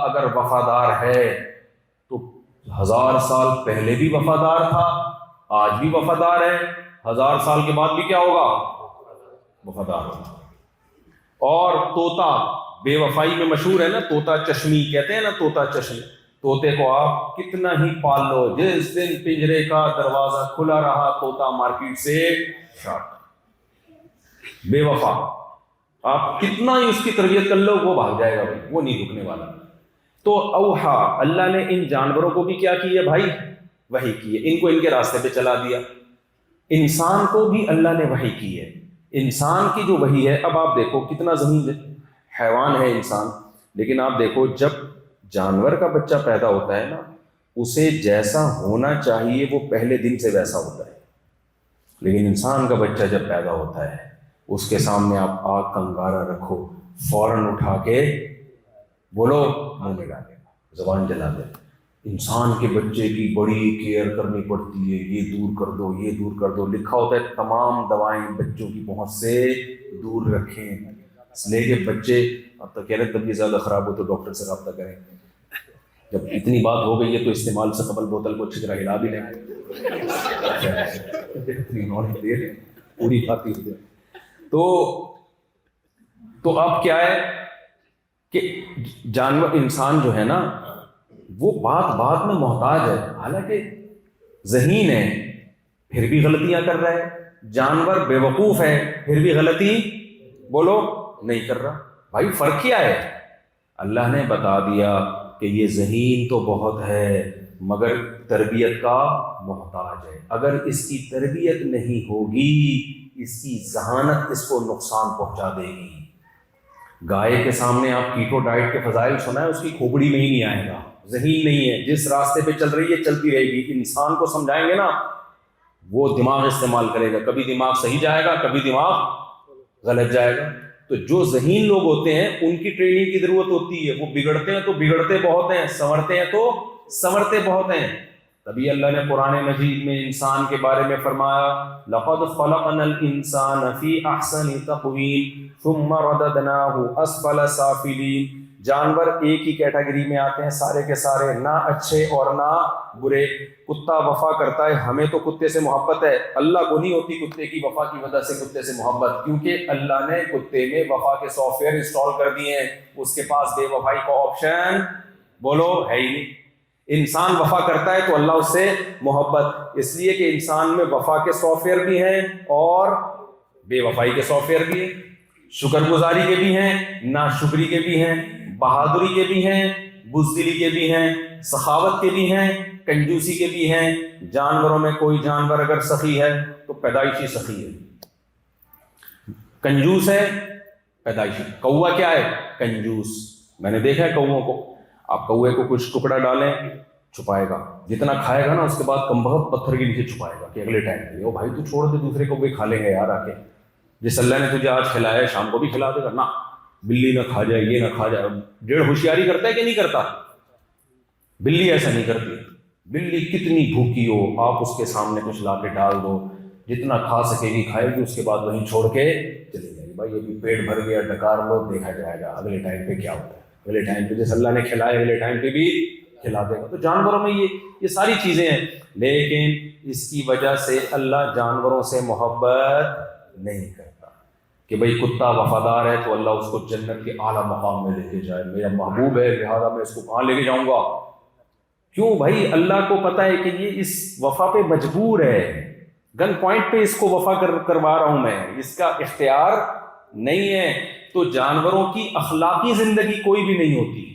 اگر وفادار ہے تو 1000 سال پہلے بھی وفادار تھا، آج بھی وفادار ہے، 1000 سال کے بعد بھی کیا ہوگا؟ وفادار ہوگا۔ اور طوطا بے وفائی میں مشہور ہے نا، طوطا چشمی کہتے ہیں نا، طوطا چشمی، طوطے کو آپ کتنا ہی پال لو، جس دن پنجرے کا دروازہ کھلا رہا طوطا مارکیٹ سے شاٹ، بے وفا، آپ کتنا ہی اس کی تربیت کر لو وہ بھاگ جائے گا بھائی، وہ نہیں رکنے والا۔ تو اوحا، اللہ نے ان جانوروں کو بھی کیا کی ہے بھائی؟ وحی کی ہے، ان کو ان کے راستے پہ چلا دیا۔ انسان کو بھی اللہ نے وحی کی ہے، انسان کی جو وحی ہے، اب آپ دیکھو کتنا ذہین حیوان ہے انسان، لیکن آپ دیکھو جب جانور کا بچہ پیدا ہوتا ہے نا، اسے جیسا ہونا چاہیے وہ پہلے دن سے ویسا ہوتا ہے، لیکن انسان کا بچہ جب پیدا ہوتا ہے اس کے سامنے آپ آگ کا انگارہ رکھو، فوراً اٹھا کے بولو منہ میں ڈالے گا، زبان جلا دے۔ انسان کے بچے کی بڑی کیئر کرنی پڑتی ہے، یہ دور کر دو، یہ دور کر دو، لکھا ہوتا ہے تمام دوائیں بچوں کی پہنچ سے دور رکھیں، اس لیے کہ بچے اب تو کہہ رہے طبیعت زیادہ خراب ہو تو ڈاکٹر سے رابطہ کریں، جب اتنی بات ہو گئی ہے تو استعمال سے قبل بوتل کو اچھی طرح ہلا بھی لیں، پوری بات ہی ہے۔ تو اب کیا ہے کہ جانور، انسان جو ہے نا وہ بات بات میں محتاج ہے، حالانکہ ذہین ہے پھر بھی غلطیاں کر رہا ہے، جانور بے وقوف ہے پھر بھی غلطی بولو نہیں کر رہا۔ بھائی فرق کیا ہے؟ اللہ نے بتا دیا کہ یہ ذہین تو بہت ہے مگر تربیت کا محتاج ہے، اگر اس کی تربیت نہیں ہوگی اس کی ذہانت اس کو نقصان پہنچا دے گی۔ گائے کے سامنے آپ کیٹو ڈائٹ کے فضائل سنا ہے، اس کی کھوپڑی میں ہی نہیں آئے گا، ذہین نہیں ہے، جس راستے پہ چل رہی ہے چلتی رہے گی۔ انسان کو سمجھائیں گے نا وہ دماغ استعمال کرے گا، کبھی دماغ صحیح جائے گا کبھی دماغ غلط جائے گا۔ تو جو ذہین لوگ ہوتے ہیں ان کی ٹریننگ کی ضرورت ہوتی ہے، وہ بگڑتے ہیں تو بگڑتے بہت ہیں، سنورتے ہیں تو سنورتے بہت ہیں۔ تبھی اللہ نے قرآن مجید میں انسان کے بارے میں فرمایا لَقَدْ خَلَقْنَا الْإِنسَانَ فِي أَحْسَنِ تَقْوِيمٍ ثُمَّ رَدَدْنَاهُ أَسْفَلَ سَافِلِينَ۔ جانور ایک ہی کیٹیگری میں آتے ہیں سارے کے سارے، نہ اچھے اور نہ برے۔ کتا وفا کرتا ہے، ہمیں تو کتے سے محبت ہے، اللہ کو نہیں ہوتی کتے کی وفا کی وجہ سے کتے سے محبت، کیونکہ اللہ نے کتے میں وفا کے سافٹ ویئر انسٹال کر دیے ہیں، اس کے پاس بے وفائی کا آپشن بولو ہے ہی نہیں۔ انسان وفا کرتا ہے تو اللہ اس سے محبت، اس لیے کہ انسان میں وفا کے سافٹ ویئر بھی ہیں اور بے وفائی کے سافٹ ویئر بھی ہیں، شکر گزاری کے بھی ہیں، ناشکری کے بھی ہیں، بہادری کے بھی ہیں، بزدلی کے بھی ہیں، سخاوت کے بھی ہیں، کنجوسی کے بھی ہیں۔ جانوروں میں کوئی جانور اگر سخی ہے تو پیدائشی سخی ہے، کنجوس ہے پیدائشی۔ کوا کیا ہے؟ کنجوس۔ میں نے دیکھا ہے کووں کو، آپ کوے کو کچھ ٹکڑا ڈالیں چھپائے گا، جتنا کھائے گا نا اس کے بعد کم بہت پتھر کے نیچے چھپائے گا کہ اگلے ٹائم کے لیے، او بھائی تو چھوڑ دے دوسرے کو بھی کھا لیں گے یار آ کے، جس اللہ نے تجھے آج کھلایا ہے شام کو بھی کھلا دے گا، نہ بلی نہ کھا جائے، یہ نہ کھا جائے۔ ڈیڑھ ہوشیاری کرتا ہے کہ نہیں کرتا؟ بلی ایسا نہیں کرتی، بلی کتنی بھوکی ہو آپ اس کے سامنے کچھ لا کے ڈال دو، جتنا کھا سکے گی کھائے گی، اس کے بعد وہیں چھوڑ کے چلی جائے گی۔ بھائی یہ بھی پیٹ بھر گیا ڈکار لو، دیکھا جائے گا اگلے ٹائم پہ کیا ہوتا ہے، اگلے ٹائم پہ جیسے اللہ نے کھلائے اگلے ٹائم پہ بھی کھلا دے گا۔ تو جانوروں میں یہ ساری چیزیں ہیں، لیکن اس کی وجہ سے اللہ جانوروں سے محبت نہیں کرتا کہ بھئی کتا وفادار ہے تو اللہ اس کو جنت کے اعلیٰ مقام میں لے کے جائے، میرا محبوب ہے لہذا میں اس کو کہاں لے کے جاؤں گا۔ کیوں بھائی؟ اللہ کو پتہ ہے کہ یہ اس وفا پہ مجبور ہے، گن پوائنٹ پہ اس کو وفا کروا رہا ہوں میں، اس کا اختیار نہیں ہے۔ تو جانوروں کی اخلاقی زندگی کوئی بھی نہیں ہوتی،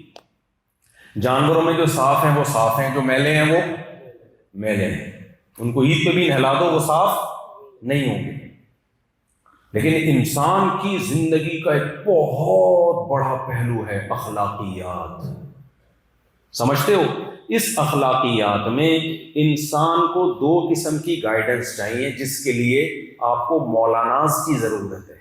جانوروں میں جو صاف ہیں وہ صاف ہیں، جو میلے ہیں وہ میلے ہیں، ان کو عید پہ بھی نہلا دو وہ صاف نہیں ہوں گے۔ لیکن انسان کی زندگی کا ایک بہت بڑا پہلو ہے اخلاقیات، سمجھتے ہو؟ اس اخلاقیات میں انسان کو 2 قسم کی گائیڈنس چاہیے، جس کے لیے آپ کو مولاناز کی ضرورت ہے،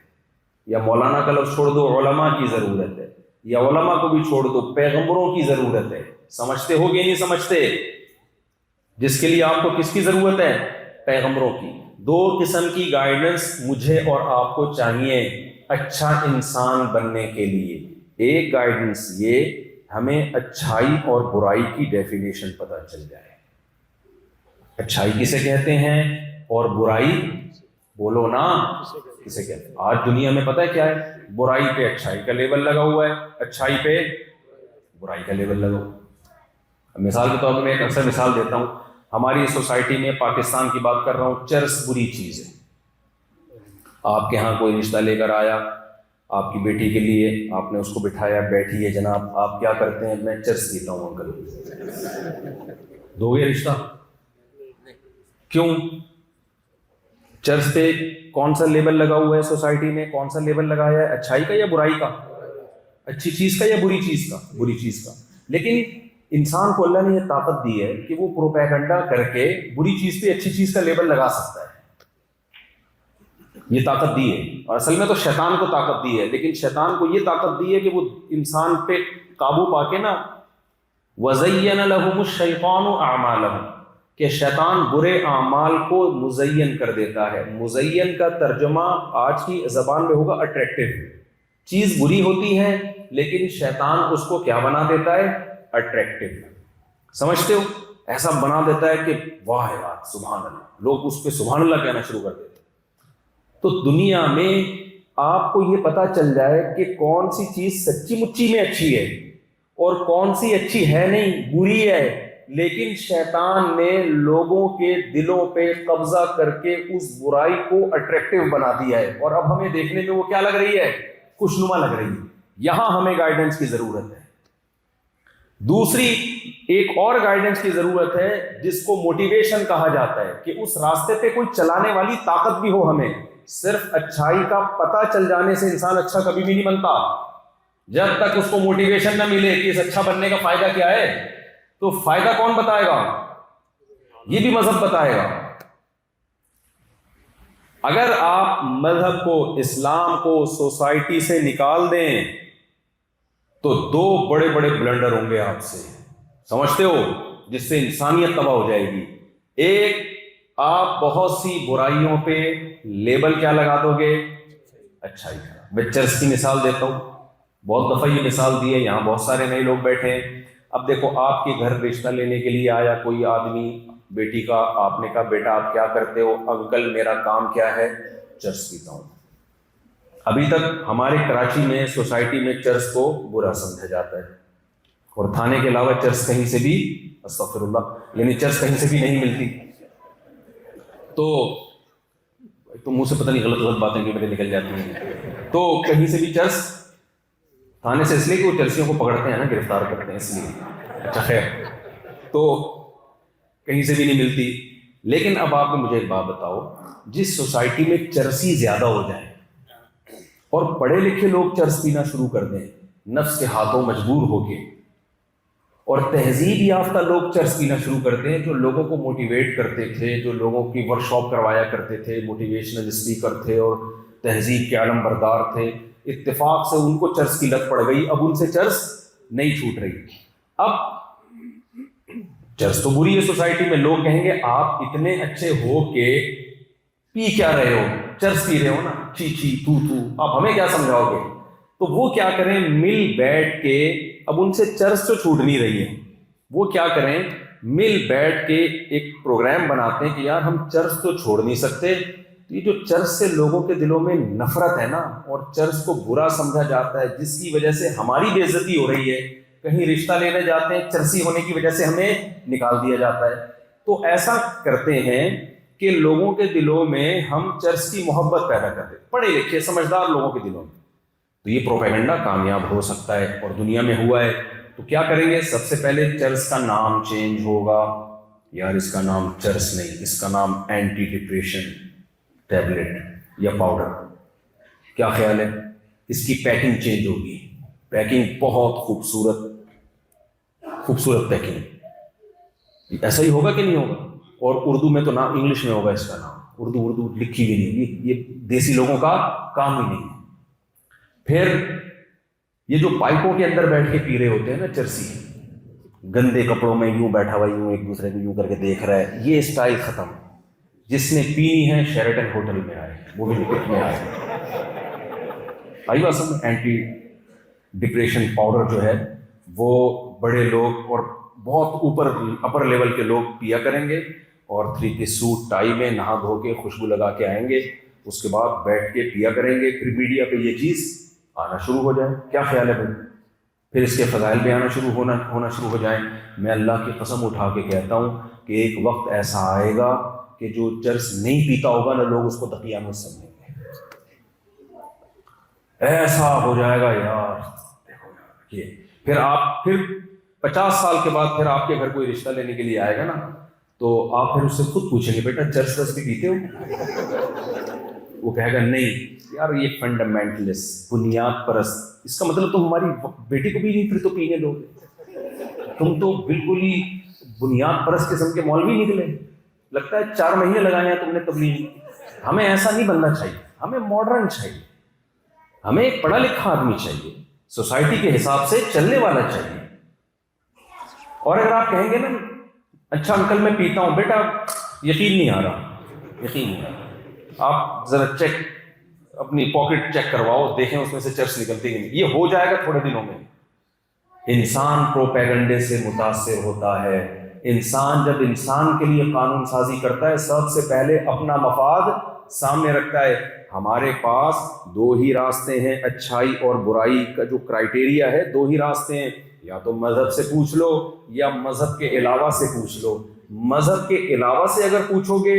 یا مولانا کا لفظ چھوڑ دو علماء کی ضرورت ہے، یا علماء کو بھی چھوڑ دو پیغمبروں کی ضرورت ہے۔ سمجھتے ہو کہ نہیں سمجھتے؟ جس کے لیے آپ کو کس کی ضرورت ہے؟ پیغمبروں کی۔ 2 قسم کی گائیڈنس مجھے اور آپ کو چاہیے اچھا انسان بننے کے لیے۔ ایک گائیڈنس یہ ہمیں اچھائی اور برائی کی ڈیفینیشن پتہ چل جائے. اچھائی کسے کہتے ہیں اور برائی بولو نا کسے کہتے ہیں. آج دنیا میں پتہ ہے کیا ہے؟ برائی پہ اچھائی کا لیبل لگا ہوا ہے, اچھائی پہ برائی کا لیبل لگا ہوا ہے. مثال کے طور پر میں ایک اکثر مثال دیتا ہوں. ہماری سوسائٹی میں, پاکستان کی بات کر رہا ہوں, چرس بری چیز ہے. آپ کے ہاں کوئی رشتہ لے کر آیا آپ کی بیٹی کے لیے, آپ نے اس کو بٹھایا, بیٹھی ہے جناب, آپ کیا کرتے ہیں؟ میں چرس پیتا ہوں انکل. دو گے رشتہ؟ کیوں؟ چرس پہ کون سا لیبل لگا ہوا ہے سوسائٹی میں؟ کون سا لیبل لگایا ہے؟ اچھائی کا یا برائی کا؟ اچھی چیز کا یا بری چیز کا؟ بری چیز کا. لیکن انسان کو اللہ نے یہ طاقت دی ہے کہ وہ پروپیگنڈا کر کے بری چیز پہ اچھی چیز کا لیبل لگا سکتا ہے. یہ طاقت دی ہے, اور اصل میں تو شیطان کو طاقت دی ہے, لیکن شیطان کو یہ طاقت دی ہے کہ وہ انسان پہ قابو پا کے نا وَزَيَّنَ لَهُمُ الشَّيْطَانُ أَعْمَالَهُمْ, کہ شیطان برے اعمال کو مزین کر دیتا ہے. مزین کا ترجمہ آج کی زبان میں ہوگا اٹریکٹیو. چیز بری ہوتی ہے لیکن شیطان اس کو کیا بنا دیتا ہے؟ اٹریکٹیو. سمجھتے ہو؟ ایسا بنا دیتا ہے کہ واہ یار سبحان اللہ, لوگ اس پہ سبحان اللہ کہنا شروع کر دیتے. تو دنیا میں آپ کو یہ پتا چل جائے کہ کون سی چیز سچی مچی میں اچھی ہے اور کون سی اچھی ہے نہیں, بری ہے, لیکن شیطان نے لوگوں کے دلوں پہ قبضہ کر کے اس برائی کو اٹریکٹیو بنا دیا ہے, اور اب ہمیں دیکھنے میں وہ کیا لگ رہی ہے؟ خوشنما لگ رہی ہے. یہاں ہمیں گائیڈنس کی ضرورت ہے. دوسری ایک اور گائیڈنس کی ضرورت ہے جس کو موٹیویشن کہا جاتا ہے, کہ اس راستے پہ کوئی چلانے والی طاقت بھی ہو ہمیں. صرف اچھائی کا پتہ چل جانے سے انسان اچھا کبھی بھی نہیں بنتا. جب تک اس کو موٹیویشن نہ ملے کہ اس اچھا بننے کا فائدہ کیا ہے, تو فائدہ کون بتائے گا؟ یہ بھی مذہب بتائے گا. اگر آپ مذہب کو, اسلام کو سوسائٹی سے نکال دیں تو دو بڑے بڑے بلنڈر ہوں گے آپ سے, سمجھتے ہو, جس سے انسانیت تباہ ہو جائے گی. ایک, آپ بہت سی برائیوں پہ لیبل کیا لگا دو گے؟ اچھائی کا. میں چرس کی مثال دیتا ہوں, بہت دفعہ یہ مثال دی ہے, یہاں بہت سارے نئے لوگ بیٹھے ہیں. اب دیکھو, آپ کے گھر رشتہ لینے کے لیے آیا کوئی آدمی, بیٹی کا, آپ نے کہا بیٹا آپ کیا کرتے ہو؟ انکل میرا کام کیا ہے؟ چرس پیتا ہوں. ابھی تک ہمارے کراچی میں سوسائٹی میں چرس کو برا سمجھا جاتا ہے, اور تھانے کے علاوہ چرس کہیں سے بھی, استغفر اللہ, یعنی چرس کہیں سے بھی نہیں ملتی. تو منہ سے پتہ نہیں غلط غلط باتیں میرے نکل جاتی ہیں. تو کہیں سے بھی چرس, تھانے سے اس لیے کہ وہ چرسیوں کو پکڑتے ہیں نا, گرفتار کرتے ہیں, اس لیے. اچھا خیر, تو کہیں سے بھی نہیں ملتی. لیکن اب آپ مجھے ایک بات بتاؤ, جس سوسائٹی میں چرسی زیادہ ہو جائیں اور پڑھے لکھے لوگ چرس پینا شروع کر دیں نفس کے ہاتھوں مجبور ہو کے, اور تہذیب یافتہ لوگ چرس پینا شروع کرتے ہیں, جو لوگوں کو موٹیویٹ کرتے تھے, جو لوگوں کی ورک شاپ کروایا کرتے تھے, موٹیویشنل اسپیکر تھے اور تہذیب کے علم بردار تھے, اتفاق سے ان کو چرس کی لت پڑ گئی. اب ان سے چرس نہیں چھوٹ رہی. اب چرس تو بری ہے سوسائٹی میں, لوگ کہیں گے آپ اتنے اچھے ہو کے پی کیا رہے ہو؟ چرس پی رہے ہو نا, چی چی تو, آپ ہمیں کیا سمجھاؤ گے؟ تو وہ کیا کریں, مل بیٹھ کے, اب ان سے چرس تو چھوٹ نہیں رہی ہے, وہ کیا کریں, مل بیٹھ کے ایک پروگرام بناتے ہیں کہ یار ہم چرس تو چھوڑ نہیں سکتے. یہ جو چرس سے لوگوں کے دلوں میں نفرت ہے نا, اور چرس کو برا سمجھا جاتا ہے, جس کی وجہ سے ہماری بے عزتی ہو رہی ہے. کہیں رشتہ لینے جاتے ہیں, چرسی ہونے کی وجہ سے ہمیں نکال دیا جاتا ہے. تو ایسا کرتے ہیں کہ لوگوں کے دلوں میں ہم چرس کی محبت پیدا کرتے ہیں, پڑھے لکھے سمجھدار لوگوں کے دلوں میں. تو یہ پروپیگنڈا کامیاب ہو سکتا ہے, اور دنیا میں ہوا ہے. تو کیا کریں گے, سب سے پہلے چرس کا نام چینج ہوگا. یار اس کا نام چرس نہیں, اس کا نام اینٹی ڈپریشن ٹیبلٹ یا پاؤڈر. کیا خیال ہے؟ اس کی پیکنگ چینج ہوگی, پیکنگ بہت خوبصورت پیکنگ. ایسا ہی ہوگا کہ نہیں ہوگا؟ اور اردو میں تو نام, انگلش میں ہوگا اس کا نام, اردو لکھی بھی نہیں. یہ دیسی لوگوں کا کام ہی نہیں ہے. پھر یہ جو پائپوں کے اندر بیٹھ کے پی رہے ہوتے ہیں نا چرسی, گندے کپڑوں میں یوں بیٹھا ہوا, یوں ایک دوسرے کو یوں کر کے دیکھ رہا ہے, یہ اسٹائل ختم. جس نے پینی ہے شیرٹن ہوٹل میں آئے, وہ بھی ٹکٹ میں آئے. آئی بات سمجھ, اینٹی ڈپریشن پاؤڈر جو ہے وہ بڑے لوگ اور بہت اوپر اپر لیول کے لوگ پیا کریں گے اور 3 پیس سوٹ ٹائی میں نہا دھو کے خوشبو لگا کے آئیں گے، اس کے بعد بیٹھ کے پیا کریں گے، پھر میڈیا پہ یہ چیز آنا شروع ہو جائے. کیا خیال ہے بھائی؟ پھر اس کے فضائل بھی آنا ہونا شروع ہو جائیں. میں اللہ کی قسم اٹھا کے کہتا ہوں کہ ایک وقت ایسا آئے گا کہ جو چرس نہیں پیتا ہوگا نا، لوگ اس کو دقیانوس سمجھیں گے. ایسا ہو جائے گا یار. دیکھو یار یہ پھر 50 سال کے بعد پھر آپ کے گھر کوئی رشتہ لینے کے لیے آئے گا نا، تو آپ پھر اس سے خود پوچھیں گے بیٹا چرس رس بھی پیتے ہو؟ وہ کہے گا نہیں یار یہ فنڈامنٹلسٹ بنیاد پرست. اس کا مطلب تم ہماری بیٹی کو بھی نہیں پھر تو پینے دو گے، تم تو بالکل ہی بنیاد پرست قسم کے مولوی نکلے. لگتا ہے 4 مہینے لگائے ہیں تم نے تبلیغ. ہمیں ایسا نہیں بننا چاہیے، ہمیں ماڈرن چاہیے، ہمیں ایک پڑھا لکھا آدمی چاہیے، سوسائٹی کے حساب سے چلنے والا چاہیے. اور اگر آپ کہیں گے نا اچھا انکل میں پیتا ہوں، بیٹا یقین نہیں آ رہا، آپ ذرا اپنی پاکٹ چیک کرواؤ، دیکھیں اس میں سے چرس نکلتی کہ نہیں. یہ ہو جائے گا تھوڑے دنوں میں. انسان پروپیگنڈے سے متاثر ہوتا ہے. انسان جب انسان کے لیے قانون سازی کرتا ہے سب سے پہلے اپنا مفاد سامنے رکھتا ہے. ہمارے پاس 2 ہی راستے ہیں، اچھائی اور برائی کا جو کرائٹیریا ہے 2 ہی راستے ہیں. یا تو مذہب سے پوچھ لو یا مذہب کے علاوہ سے پوچھ لو. مذہب کے علاوہ سے اگر پوچھو گے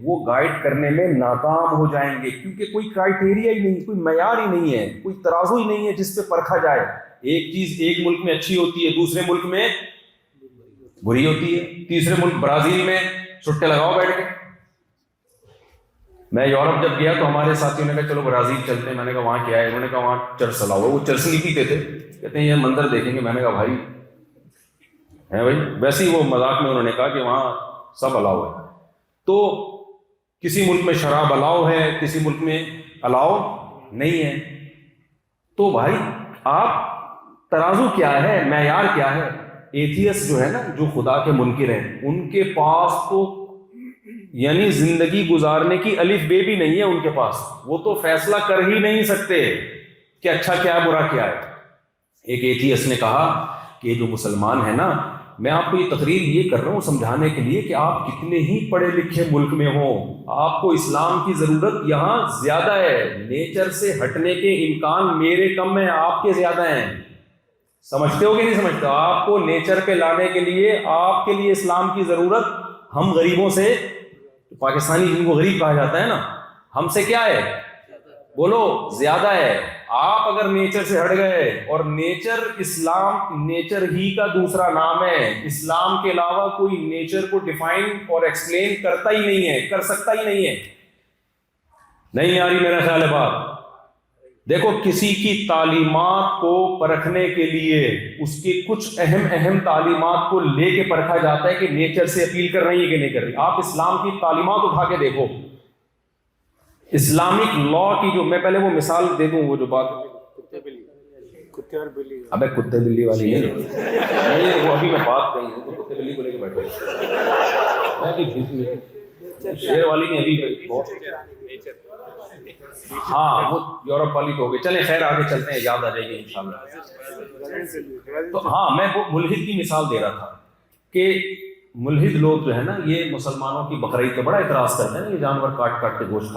وہ گائیڈ کرنے میں ناکام ہو جائیں گے، کیونکہ کوئی کرائٹیریا ہی نہیں، کوئی معیار ہی نہیں ہے، کوئی ترازو ہی نہیں ہے جس پہ پرکھا جائے. ایک چیز ایک ملک میں اچھی ہوتی ہے، دوسرے ملک میں بری ہوتی ہے، تیسرے ملک برازیل میں چھٹے لگاؤ بیٹھ کے. میں یورپ جب گیا تو ہمارے ساتھیوں نے کہا چلو برازیل چلتے ہیں. میں نے کہا وہاں کیا ہے؟ انہوں نے کہا وہاں چرس الاؤ ہے. وہ چرس نہیں پیتے تھے، کہتے ہیں یہ منظر دیکھیں گے. میں نے کہا بھائی ہے بھائی، ویسے ہی وہ مذاق میں انہوں نے کہا کہ وہاں سب الاؤ ہے. تو کسی ملک میں شراب الاؤ ہے، کسی ملک میں الاؤ نہیں ہے. تو بھائی آپ ترازو کیا ہے، معیار کیا ہے؟ ایتھیس جو ہے نا، جو خدا کے منکر ہیں، ان کے پاس تو یعنی زندگی گزارنے کی الف بے بھی نہیں ہے ان کے پاس. وہ تو فیصلہ کر ہی نہیں سکتے کہ اچھا کیا ہے برا کیا ہے. ایک ایتھیس نے کہا کہ جو مسلمان ہیں نا، میں آپ کو یہ تقریر یہ کر رہا ہوں سمجھانے کے لیے کہ آپ کتنے ہی پڑھے لکھے ملک میں ہوں، آپ کو اسلام کی ضرورت یہاں زیادہ ہے. نیچر سے ہٹنے کے امکان میرے کم ہیں، آپ کے زیادہ ہیں. سمجھتے ہو کہ نہیں سمجھتے؟ آپ کو نیچر پہ لانے کے لیے آپ کے لیے اسلام کی ضرورت ہم غریبوں سے، پاکستانی جن کو غریب کہا جاتا ہے نا، ہم سے کیا ہے؟ بولو زیادہ ہے. آپ اگر نیچر سے ہٹ گئے، اور نیچر اسلام نیچر ہی کا دوسرا نام ہے. اسلام کے علاوہ کوئی نیچر کو ڈیفائن اور ایکسپلین کرتا ہی نہیں ہے، کر سکتا ہی نہیں ہے. نہیں آ رہی میرا خیال ہے بات؟ دیکھو کسی کی تعلیمات کو پرکھنے کے لیے اس کے کچھ اہم تعلیمات کو لے کے پرکھا جاتا ہے کہ نیچر سے اپیل کر رہی ہے کہ نہیں کر رہی. آپ اسلام کی تعلیمات اٹھا کے دیکھو، اسلامک لا کی جو، میں پہلے وہ مثال دے دوں، وہ جو بات کتے اور بلی، ابے کتے بلی والی ہے وہ ابھی میں بات کہی ہوں تو کتے بلی کو لے کے بیٹھے شیر والی نہیں ابھی بہت. ہاں وہ یورپ والی تو ہو گئی. چلیں خیر آگے چلتے ہیں، یاد آ جائے گی انشاءاللہ. تو ہاں میں وہ ملحد کی مثال دے رہا تھا کہ ملحد لوگ جو ہے نا، یہ مسلمانوں کی بقرعید پہ بڑا اعتراض کرتے ہیں نا، یہ جانور کاٹ کے گوشت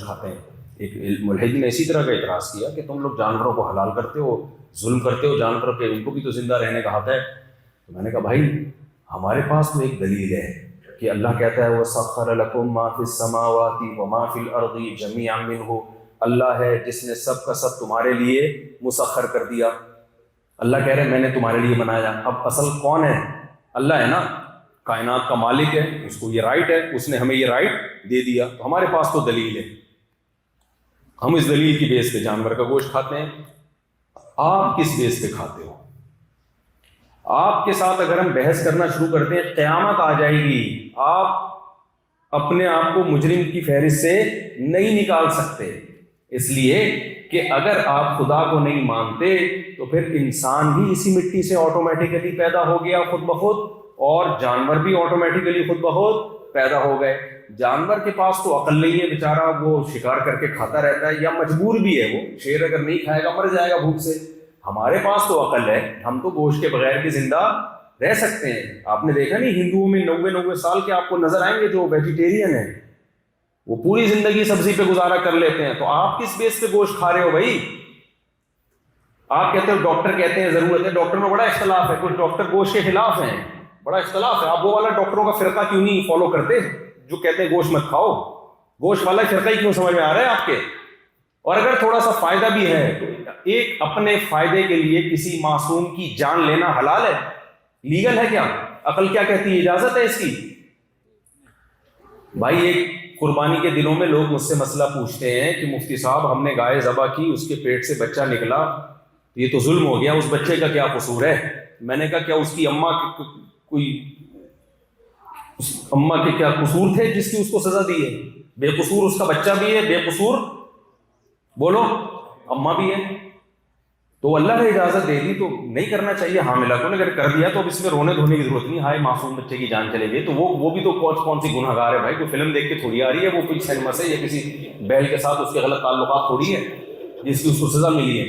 کھاتے ہیں. ایک ملحد نے اسی طرح کا اعتراض کیا کہ تم لوگ جانوروں کو حلال کرتے ہو، ظلم کرتے ہو جانوروں پہ، ان کو بھی تو زندہ رہنے کا حق ہے. تو میں نے کہا بھائی ہمارے پاس تو ایک دلیل ہے کہ اللہ کہتا ہے وَسَخَّرَ لَكُم مَا فِي السَّمَاوَاتِ وَمَا فِي الْأَرْضِ جَمِيعًا مِّنْهُ. اللہ ہے جس نے سب کا سب تمہارے لیے مسخر کر دیا. اللہ کہہ رہے ہیں میں نے تمہارے لیے بنایا. اب اصل کون ہے؟ اللہ ہے نا، کائنات کا مالک ہے، اس کو یہ رائٹ ہے، اس نے ہمیں یہ رائٹ دے دیا. تو ہمارے پاس تو دلیل ہے، ہم اس دلیل کی بیس پہ جانور کا گوشت کھاتے ہیں. آپ کس بیس پہ کھاتے ہو؟ آپ کے ساتھ اگر ہم بحث کرنا شروع کرتے ہیں قیامت آ جائے گی. آپ اپنے آپ کو مجرم کی فہرست سے نہیں نکال سکتے، اس لیے کہ اگر آپ خدا کو نہیں مانتے تو پھر انسان بھی اسی مٹی سے آٹومیٹیکلی پیدا ہو گیا خود بخود، اور جانور بھی آٹومیٹیکلی خود بخود پیدا ہو گئے. جانور کے پاس تو عقل نہیں ہے بیچارہ، وہ شکار کر کے کھاتا رہتا ہے، یا مجبور بھی ہے. وہ شیر اگر نہیں کھائے گا مر جائے گا بھوک سے. ہمارے پاس تو عقل ہے، ہم تو گوشت کے بغیر بھی زندہ رہ سکتے ہیں. آپ نے دیکھا نہیں ہندوؤں میں 90 سال کے آپ کو نظر آئیں گے جو ویجیٹیرین ہیں، وہ پوری زندگی سبزی پہ گزارا کر لیتے ہیں. تو آپ کس بیس پہ گوشت کھا رہے ہو بھائی؟ آپ کہتے ہو ڈاکٹر کہتے ہیں ضرورت ہے، ڈاکٹر میں بڑا اختلاف ہے، کچھ ڈاکٹر گوشت کے خلاف ہیں، بڑا اختلاف ہے. آپ وہ والا ڈاکٹروں کا فرقہ کیوں نہیں فالو کرتے جو کہتے ہیں گوشت مت کھاؤ؟ گوشت والا فرقہ ہی کیوں سمجھ میں آ رہا ہے آپ کے؟ اور اگر تھوڑا سا فائدہ بھی ہے تو ایک اپنے فائدے کے لیے کسی معصوم کی جان لینا حلال ہے، لیگل ہے کیا؟ عقل کیا کہتی ہے؟ اجازت ہے اس کی؟ بھائی ایک قربانی کے دنوں میں لوگ مجھ سے مسئلہ پوچھتے ہیں کہ مفتی صاحب ہم نے گائے ذبح کی، اس کے پیٹ سے بچہ نکلا، یہ تو ظلم ہو گیا، اس بچے کا کیا قصور ہے؟ میں نے کہا کیا اس کی اماں کے کیا قصور تھے جس کی اس کو سزا دی ہے؟ بے قصور اس کا بچہ بھی ہے، بے قصور بولو اماں بھی ہے. تو اللہ نے اجازت دے دی تو نہیں کرنا چاہیے حاملہ کو، اگر کر دیا تو اب اس میں رونے دھونے کی ضرورت نہیں، ہائے معصوم بچے کی جان چلے گئی. تو وہ بھی تو کون سی گناہ گار ہے بھائی؟ کوئی فلم دیکھ کے تھوڑی آ رہی ہے، وہ کوئی سینما سے یا کسی بیل کے ساتھ اس کے غلط تعلقات تھوڑی ہے جس کی اس کو سزا ملی ہے.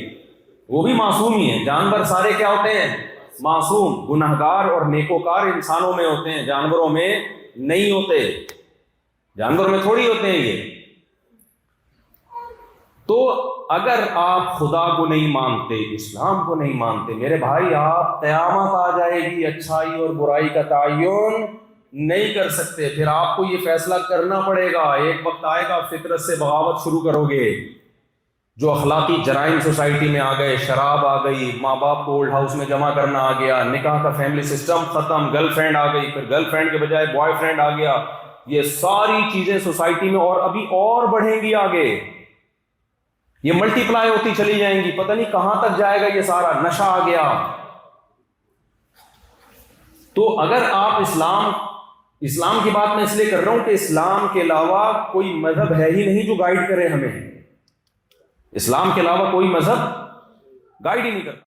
وہ بھی معصوم ہی ہے. جانور سارے کیا ہوتے ہیں؟ معصوم. گناہ گار اور نیکوکار انسانوں میں ہوتے ہیں، جانوروں میں نہیں ہوتے، جانوروں میں تھوڑی ہوتے ہیں یہ. تو اگر آپ خدا کو نہیں مانتے، اسلام کو نہیں مانتے، میرے بھائی آپ قیامت آ جائے گی اچھائی اور برائی کا تعین نہیں کر سکتے. پھر آپ کو یہ فیصلہ کرنا پڑے گا. ایک وقت آئے گا فطرت سے بغاوت شروع کرو گے. جو اخلاقی جرائم سوسائٹی میں آ گئے، شراب آ گئی، ماں باپ کو اولڈ ہاؤس میں جمع کرنا آ گیا، نکاح کا فیملی سسٹم ختم، گرل فرینڈ آ گئی، پھر گرل فرینڈ کے بجائے بوائے فرینڈ آ گیا. یہ ساری چیزیں سوسائٹی میں اور ابھی اور بڑھیں گی آگے، یہ ملٹی پلائی ہوتی چلی جائیں گی، پتہ نہیں کہاں تک جائے گا. یہ سارا نشہ آ گیا. تو اگر آپ اسلام کی بات میں اس لیے کر رہا ہوں کہ اسلام کے علاوہ کوئی مذہب ہے ہی نہیں جو گائیڈ کرے ہمیں. اسلام کے علاوہ کوئی مذہب گائیڈ ہی نہیں کرتا.